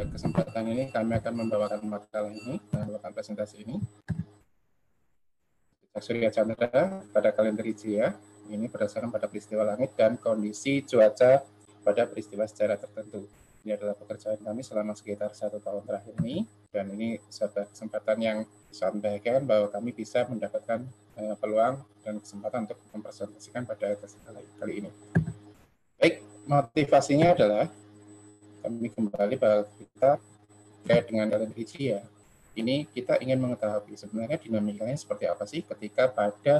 kesempatan ini kami akan membawakan makalah ini, membawakan presentasi ini. Surya Chandra pada kalender Hijriah ini berdasarkan pada peristiwa langit dan kondisi cuaca pada peristiwa sejarah tertentu. Ini adalah pekerjaan kami selama sekitar 1 tahun terakhir ini, dan ini sebuah kesempatan yang sangat membahagiakan bahwa kami bisa mendapatkan peluang dan kesempatan untuk mempresentasikan pada kesempatan kali ini. Baik, motivasinya adalah kami kembali bahwa kita terkait dengan kalender Hijriah. Ini kita ingin mengetahui sebenarnya dinamikanya seperti apa sih ketika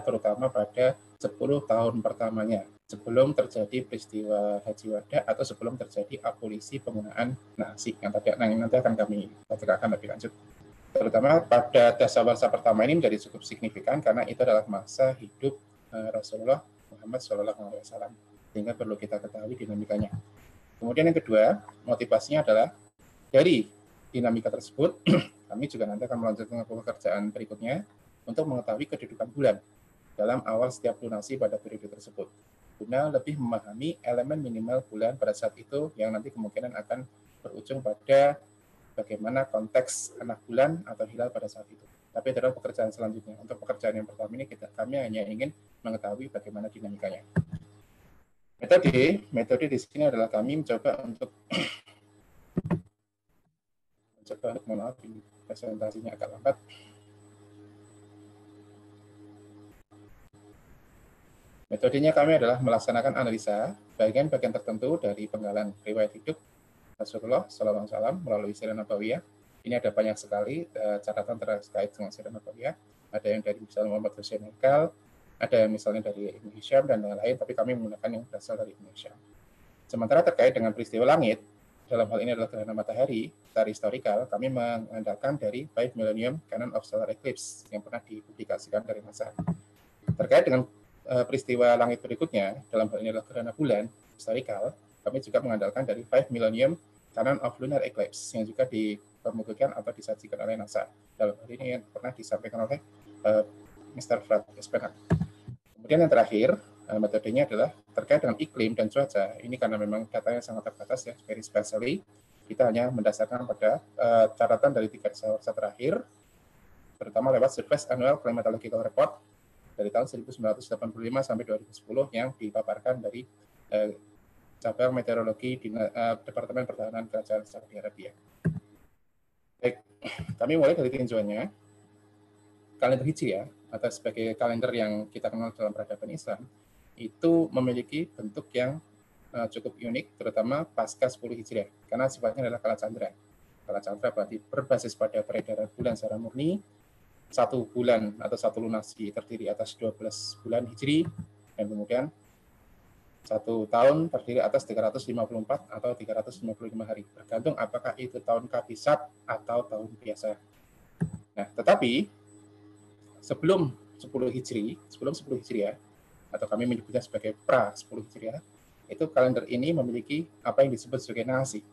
terutama pada 10 tahun pertamanya, sebelum terjadi peristiwa Haji Wada atau sebelum terjadi abolisi penggunaan nasi yang nanti akan kami bacakan lebih lanjut. Terutama pada dasawarsa pertama ini menjadi cukup signifikan karena itu adalah masa hidup Rasulullah Muhammad SAW, sehingga perlu kita ketahui dinamikanya. Kemudian yang kedua, motivasinya adalah dari dinamika tersebut, kami juga nanti akan melanjutkan pekerjaan berikutnya untuk mengetahui kedudukan bulan dalam awal setiap lunasi pada periode tersebut, guna lebih memahami elemen minimal bulan pada saat itu yang nanti kemungkinan akan berujung pada bagaimana konteks anak bulan atau hilal pada saat itu. Tapi itu adalah pekerjaan selanjutnya. Untuk pekerjaan yang pertama ini kami hanya ingin mengetahui bagaimana dinamikanya. Metode di sini adalah kami mencoba untuk mohon maaf, presentasinya agak lambat. Metodenya kami adalah melaksanakan analisa bagian-bagian tertentu dari penggalan riwayat hidup Rasulullah SAW melalui Sirah Nabawiyah. Ini ada banyak sekali catatan terkait dengan Sirah Nabawiyah. Ada yang dari misalnya Muhammad Hussein Haikal, ada yang misalnya dari Ibnu Hisham dan lain-lain, tapi kami menggunakan yang berasal dari Ibnu Hisham. Sementara terkait dengan peristiwa langit, dalam hal ini adalah gerhana matahari, secara historikal, kami mengandalkan dari 5 Millennium Canon of Solar Eclipse yang pernah dipublikasikan dari NASA. Terkait dengan peristiwa langit berikutnya, dalam hal ini adalah gerhana bulan, historikal, kami juga mengandalkan dari 5 Millennium Canon of Lunar Eclipse yang juga dipublikasikan atau disajikan oleh NASA. Dalam hal ini yang pernah disampaikan oleh Mr. Fred Espenhak. Kemudian yang terakhir, metodenya adalah terkait dengan iklim dan cuaca. Ini karena memang datanya sangat terbatas ya, very specially, kita hanya mendasarkan pada catatan dari 3 dasawarsa terakhir, terutama lewat Surface Annual Climatological Report dari tahun 1985 sampai 2010 yang dipaparkan dari cabang meteorologi di Departemen Pertahanan Kerajaan Saudi Arabia. Baik, kami mulai dari tinjauannya. Kalender Hijriah atau sebagai kalender yang kita kenal dalam peradaban Islam itu memiliki bentuk yang cukup unik, terutama pasca 10 Hijriah, karena sifatnya adalah kala candra. Kala candra berarti berbasis pada peredaran bulan secara murni. 1 bulan atau 1 lunasi terdiri atas 12 bulan Hijri, dan kemudian 1 tahun terdiri atas 354 atau 355 hari, tergantung apakah itu tahun kabisat atau tahun biasa. Nah, tetapi sebelum 10 Hijriah, atau kami menyebutnya sebagai pra 10 Hijriah, itu kalender ini memiliki apa yang disebut sebagai nasi.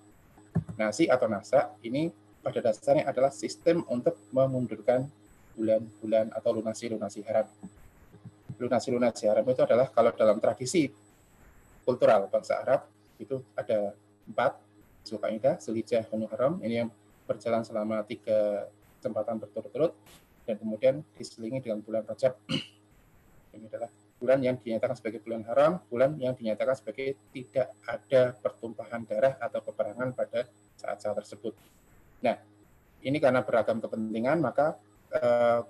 Nasi atau nasa ini pada dasarnya adalah sistem untuk memundurkan bulan-bulan atau lunasi-lunasi haram. Lunasi-lunasi haram itu adalah kalau dalam tradisi kultural bangsa Arab itu ada 4, Zulqa'dah, Zulhijjah, Muharram, ini yang berjalan selama 3 kesempatan berturut-turut, dan kemudian diselingi dengan bulan Rajab. Ini adalah bulan yang dinyatakan sebagai bulan haram, bulan yang dinyatakan sebagai tidak ada pertumpahan darah atau peperangan pada saat-saat tersebut. Nah, ini karena beragam kepentingan, maka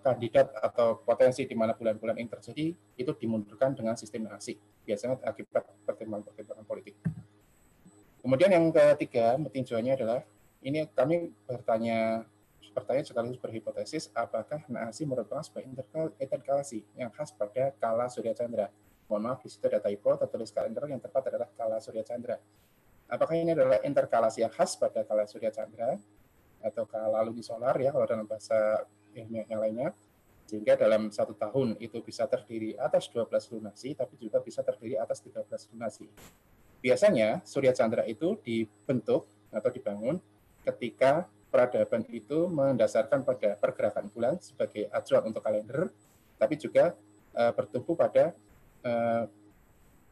kandidat atau potensi di mana bulan-bulan ini terjadi itu dimundurkan dengan sistem nasi, biasanya akibat pertimbangan politik. Kemudian yang ketiga, tinjauannya adalah ini kami bertanya sekaligus berhipotesis apakah nasi merupakan sebuah interkalasi yang khas pada kala Surya Chandra. Mohon maaf, di situ ada typo, tertulis kalender, yang tepat adalah kala Surya Chandra. Apakah ini adalah interkalasi yang khas pada kala Surya Chandra atau kala lunisolar ya kalau dalam bahasa ilmiah yang lainnya, sehingga dalam 1 tahun itu bisa terdiri atas 12 lunasi, tapi juga bisa terdiri atas 13 lunasi. Biasanya Surya Chandra itu dibentuk atau dibangun ketika peradaban itu mendasarkan pada pergerakan bulan sebagai acuan untuk kalender, tapi juga bertumpu pada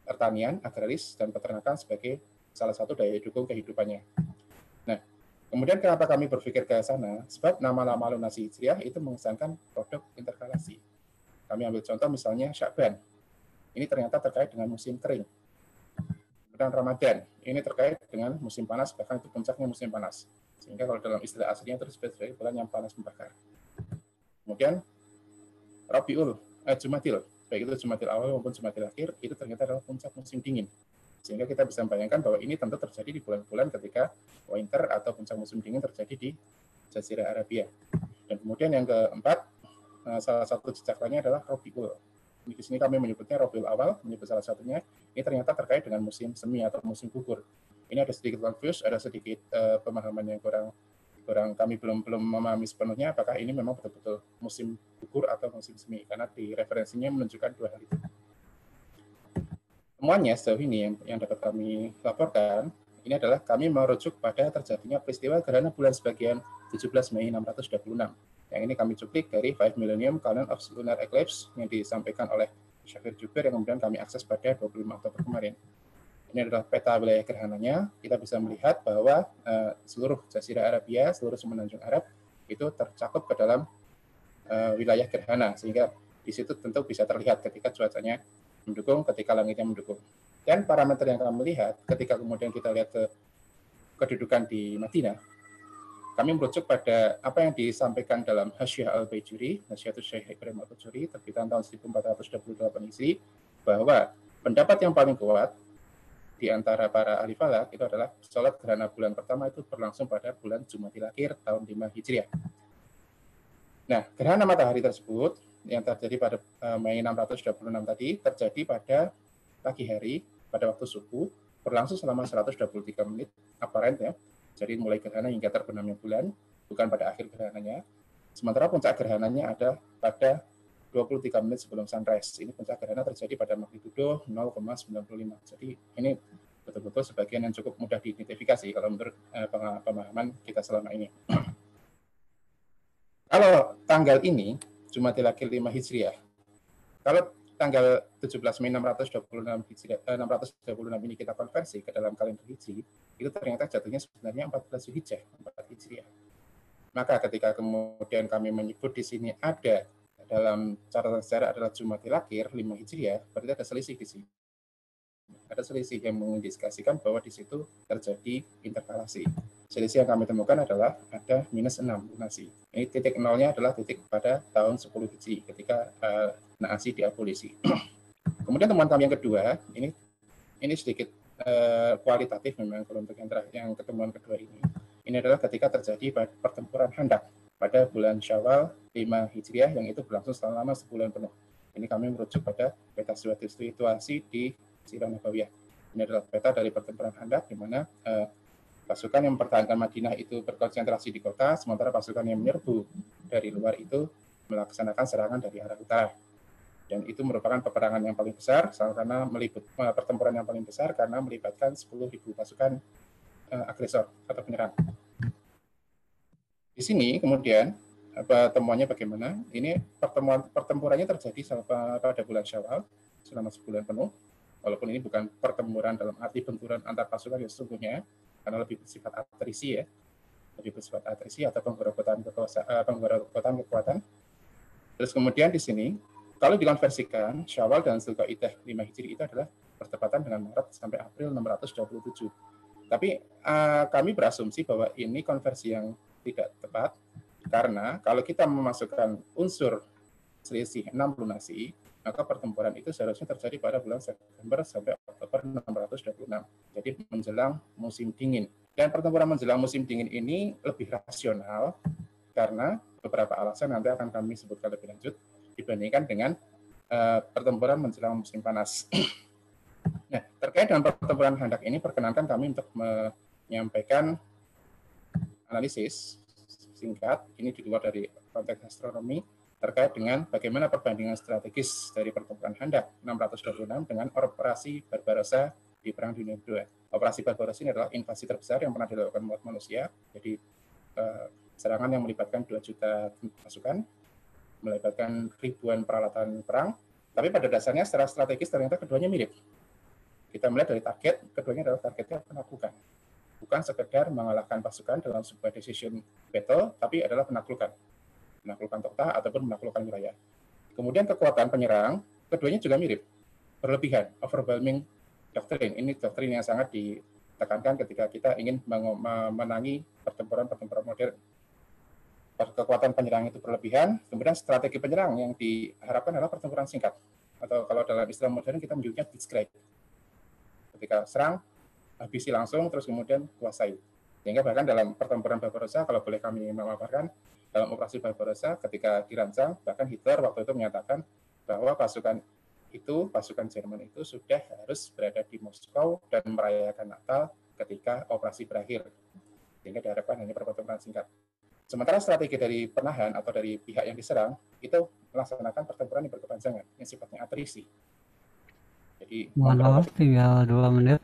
pertanian, agraris, dan peternakan sebagai salah satu daya dukung kehidupannya. Nah, Kemudian kenapa kami berpikir ke sana? Sebab nama-nama lunasi hijriah itu mengesankan produk interkalasi. Kami ambil contoh misalnya Sya'ban. Ini ternyata terkait dengan musim kering. Kemudian Ramadan, ini terkait dengan musim panas, bahkan itu puncaknya musim panas. Sehingga kalau dalam istilah aslinya itu disebut sebagai bulan yang panas membakar. Kemudian Jumadil, baik itu Jumadil awal maupun Jumadil akhir, itu ternyata adalah puncak musim dingin. Sehingga kita bisa membayangkan bahwa ini tentu terjadi di bulan-bulan ketika winter atau puncak musim dingin terjadi di Jazirah Arabia. Dan kemudian yang keempat, salah satu jejak lainnya adalah Rabiul. Di sini kami menyebutnya Rabiul Awal, menyebut salah satunya. Ini ternyata terkait dengan musim semi atau musim gugur. Ini ada sedikit confuse, ada sedikit pemahaman yang kurang kami belum memahami sepenuhnya apakah ini memang betul-betul musim gugur atau musim semi, karena di referensinya menunjukkan dua hal itu. Temuannya sejauh ini yang dapat kami laporkan, ini adalah kami merujuk pada terjadinya peristiwa gerhana bulan sebagian 17 Mei 626. Yang ini kami cuplik dari 5 Millennium Calendar of Lunar Eclipse yang disampaikan oleh Syafir Jubair yang kemudian kami akses pada 25 Oktober kemarin. Ini adalah peta wilayah gerhananya. Kita bisa melihat bahwa seluruh Jazirah Arabia, seluruh semenanjung Arab itu tercakup ke dalam wilayah gerhana, sehingga di situ tentu bisa terlihat ketika cuacanya mendukung, ketika langitnya mendukung. Dan parameter yang kami lihat ketika kemudian kita lihat ke kedudukan di Madinah, kami merujuk pada apa yang disampaikan dalam Hasyiah Al-Baijuri, Hasyiatus Syekh Ibrahim Al-Baijuri, terbitan tahun 1428 Hijri, bahwa pendapat yang paling kuat di antara para ahli falak itu adalah sholat gerhana bulan pertama itu berlangsung pada bulan Jumadil akhir tahun 5 Hijriah. Nah, gerhana matahari tersebut yang terjadi pada Mei 626 tadi terjadi pada pagi hari, pada waktu subuh, berlangsung selama 123 menit, apparent ya. Jadi mulai gerhana hingga terbenamnya bulan, bukan pada akhir gerhananya. Sementara puncak gerhananya ada pada 23 menit sebelum sunrise. Ini puncak gerhana terjadi pada magnitudo 0,95. Jadi ini betul-betul sebagian yang cukup mudah diidentifikasi kalau menurut pemahaman kita selama ini. Kalau tanggal ini, Jumadil akhir 5 Hijriah, kalau tanggal 17 Mei 626 ini kita konversi ke dalam kalender Hijri, itu ternyata jatuhnya sebenarnya 14 Zulhijjah, 4 Hijriah. Maka ketika kemudian kami menyebut di sini ada dalam catatan sejarah adalah Jumadil akhir 5 Hijriah, berarti ada selisih di sini. Ada selisih yang mengindikasikan bahwa di situ terjadi interkalasi. Selisih yang kami temukan adalah ada minus 6 lunasi. Ini titik nolnya adalah titik pada tahun 10 Hijri ketika Naasi diabolisi. Kemudian temuan kami yang kedua, ini sedikit kualitatif memang untuk yang ketemuan kedua ini. Ini adalah ketika terjadi pertempuran Handak pada bulan Syawal 5 Hijriah yang itu berlangsung selama sebulan penuh. Ini kami merujuk pada peta situasi di Sirah Nabawiyah. Ini adalah peta dari pertempuran Handak di mana pasukan yang mempertahankan Madinah itu berkonsentrasi di kota, sementara pasukan yang menyerbu dari luar itu melaksanakan serangan dari arah utara. Dan itu merupakan peperangan yang paling besar, karena pertempuran yang paling besar karena melibatkan 10.000 pasukan agresor atau penyerang. Di sini kemudian temuannya bagaimana? Ini pertempurannya terjadi pada bulan Syawal selama sebulan penuh. Walaupun ini bukan pertempuran dalam arti benturan antar pasukan yang sesungguhnya, karena lebih bersifat atrisi ya, lebih bersifat atrisi atau penggerogotan kekuatan. Terus kemudian di sini, kalau dikonversikan, Syawal dan Zulqa'dah 5 Hijri itu adalah bertepatan dengan Maret sampai April 627. Tapi kami berasumsi bahwa ini konversi yang tidak tepat, karena kalau kita memasukkan unsur selisih 6 lunasi, maka pertempuran itu seharusnya terjadi pada bulan September sampai Oktober 626. Jadi menjelang musim dingin. Dan pertempuran menjelang musim dingin ini lebih rasional karena beberapa alasan nanti akan kami sebutkan lebih lanjut dibandingkan dengan pertempuran menjelang musim panas. Nah, terkait dengan pertempuran Handak ini, perkenankan kami untuk menyampaikan analisis singkat, ini di luar dari konteks astronomi, terkait dengan bagaimana perbandingan strategis dari pertempuran Handak 626 dengan operasi Barbarossa di Perang Dunia II. Operasi Barbarossa ini adalah invasi terbesar yang pernah dilakukan umat manusia, jadi serangan yang melibatkan 2 juta pasukan, melibatkan ribuan peralatan perang, tapi pada dasarnya secara strategis ternyata keduanya mirip. Kita melihat dari target, keduanya adalah targetnya penaklukan, bukan sekedar mengalahkan pasukan dalam sebuah decision battle, tapi adalah penaklukan kota ataupun menaklukkan wilayah. Kemudian kekuatan penyerang, keduanya juga mirip, berlebihan, overwhelming doctrine. Ini doktrin yang sangat ditekankan ketika kita ingin memenangi pertempuran modern. Kekuatan penyerang itu berlebihan, kemudian strategi penyerang yang diharapkan adalah pertempuran singkat. Atau kalau dalam istilah modern kita menyebutnya blitzkrieg. Ketika serang, habisi langsung, terus kemudian kuasai. Sehingga bahkan dalam pertempuran Barbarossa, kalau boleh kami memaparkan, dalam operasi Barbarossa ketika dirancang, bahkan Hitler waktu itu menyatakan bahwa pasukan Jerman itu sudah harus berada di Moskow dan merayakan Natal ketika operasi berakhir. Sehingga diharapkan hanya pertempuran singkat. Sementara strategi dari penahan atau dari pihak yang diserang itu melaksanakan pertempuran yang berkepanjangan, yang sifatnya atrisi. Jadi, mohon maaf, tinggal 2 menit.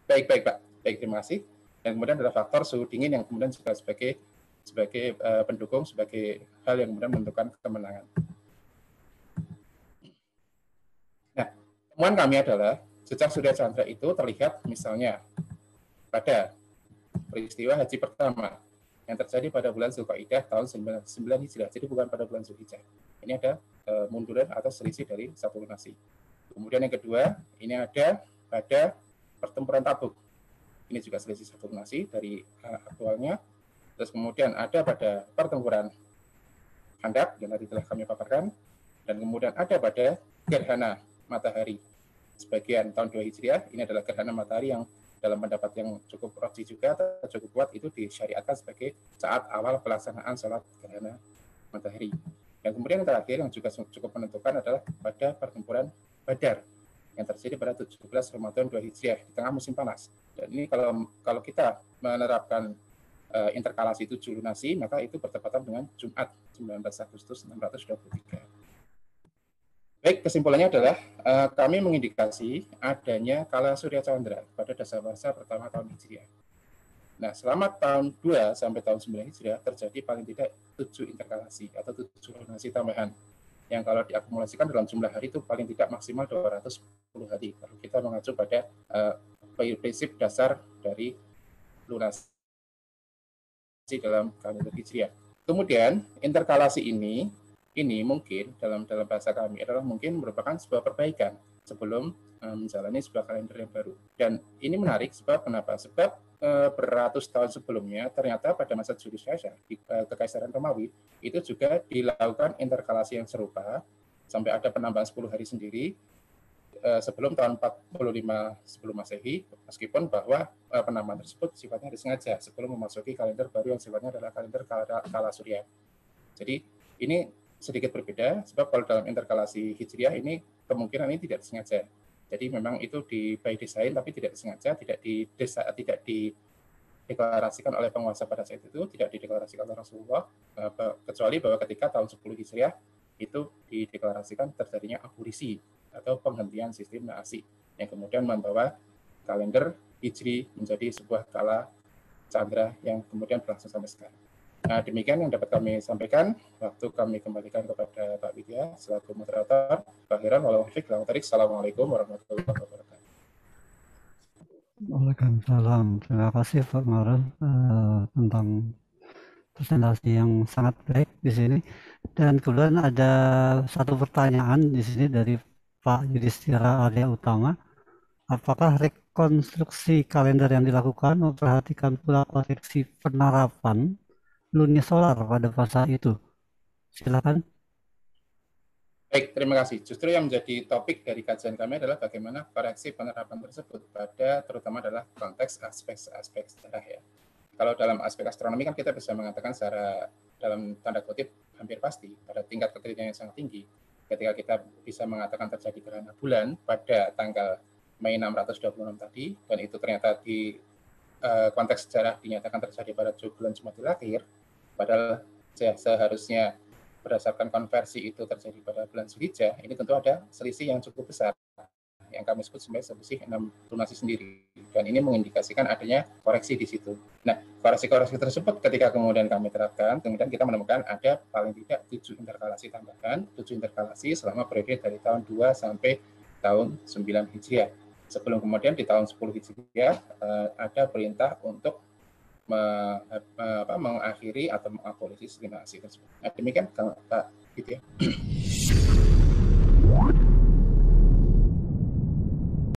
Baik, Pak. Baik, terima kasih. Dan kemudian ada faktor suhu dingin yang kemudian juga sebagai pendukung, sebagai hal yang kemudian menentukan kemenangan. Nah, temuan kami adalah jejak Surya Chandra itu terlihat misalnya pada peristiwa haji pertama yang terjadi pada bulan Zulkaidah tahun 99 Hijriah, jadi bukan pada bulan Zulhijjah. Ini ada munduran atau selisih dari satu lunasi. Kemudian yang kedua, ini ada pada pertempuran Tabuk. Ini juga selisih satu lunasi dari aktualnya. Terus kemudian ada pada pertempuran Khandaq yang tadi telah kami paparkan. Dan kemudian ada pada gerhana matahari. Sebagian tahun 2 Hijriah, ini adalah gerhana matahari yang dalam pendapat yang cukup roji juga atau cukup kuat itu disyariatkan sebagai saat awal pelaksanaan sholat gerhana matahari. Dan kemudian yang terakhir yang juga cukup menentukan adalah pada pertempuran Badar yang terjadi pada 17 Ramadan 2 Hijriah di tengah musim panas. Dan ini kalau kita menerapkan interkalasi 7 lunasi, maka itu bertepatan dengan Jumat 19 Agustus 623. Baik, kesimpulannya adalah kami mengindikasi adanya kala Surya Chandra pada dasawarsa pertama tahun Hijriah. Nah, selama tahun 2 sampai tahun 9 Hijriah terjadi paling tidak 7 interkalasi atau 7 lunasi tambahan yang kalau diakumulasikan dalam jumlah hari itu paling tidak maksimal 210 hari. Kalau kita mengacu pada prinsip dasar dari lunasi dalam kalender Hijriah. Kemudian interkalasi ini mungkin dalam bahasa kami adalah mungkin merupakan sebuah perbaikan sebelum menjalani sebuah kalender yang baru. Dan ini menarik sebab kenapa? Sebab beratus tahun sebelumnya ternyata pada masa Julius Caesar di Kekaisaran Romawi itu juga dilakukan interkalasi yang serupa sampai ada penambahan 10 hari sendiri sebelum tahun 45 sebelum Masehi, meskipun bahwa penambahan tersebut sifatnya disengaja sebelum memasuki kalender baru yang sifatnya adalah kalender kala Surya. Jadi ini sedikit berbeda, sebab kalau dalam interkalasi Hijriah ini kemungkinan ini tidak disengaja. Jadi memang itu by design tapi tidak disengaja, tidak dideklarasikan oleh penguasa pada saat itu, tidak dideklarasikan oleh Rasulullah, kecuali bahwa ketika tahun 10 Hijriah itu dideklarasikan terjadinya abolisi atau penghentian sistem Naasi yang kemudian membawa kalender Hijri menjadi sebuah kala Chandra yang kemudian berlangsung sampai sekarang. Nah, demikian yang dapat kami sampaikan. Waktu kami kembalikan kepada Pak Widya selaku moderator. Pak Hiran, Assalamualaikum warahmatullahi wabarakatuh. Waalaikumsalam. Terima kasih Pak Maren tentang presentasi yang sangat baik di sini. Dan kemudian ada satu pertanyaan di sini dari Pak Yudhistira Arya Utama. Apakah rekonstruksi kalender yang dilakukan memperhatikan pula koreksi penerapan lunisolar pada masa itu? Silakan. Baik, terima kasih. Justru yang menjadi topik dari kajian kami adalah bagaimana koreksi penerapan tersebut pada terutama adalah konteks aspek sejarah ya. Kalau dalam aspek astronomi kan kita bisa mengatakan secara dalam tanda kutip hampir pasti pada tingkat ketelitian yang sangat tinggi ketika kita bisa mengatakan terjadi gerhana bulan pada tanggal Mei 626 tadi, dan itu ternyata di konteks sejarah dinyatakan terjadi pada bulan Jumadil Akhir, padahal seharusnya berdasarkan konversi itu terjadi pada bulan Zulhijjah, ini tentu ada selisih yang cukup besar yang kami sebut sebagai selisih 6 lunasi sendiri, dan ini mengindikasikan adanya koreksi di situ. Nah, koreksi-koreksi tersebut ketika kemudian kami terapkan, kemudian kita menemukan ada paling tidak 7 interkalasi tambahan, 7 interkalasi selama periode dari tahun 2 sampai tahun 9 Hijriah. Sebelum kemudian di tahun 10 Hijriah ada perintah untuk mengakhiri atau mengabolisi sistem dinasti tersebut. Nah, demikian Kak gitu ya.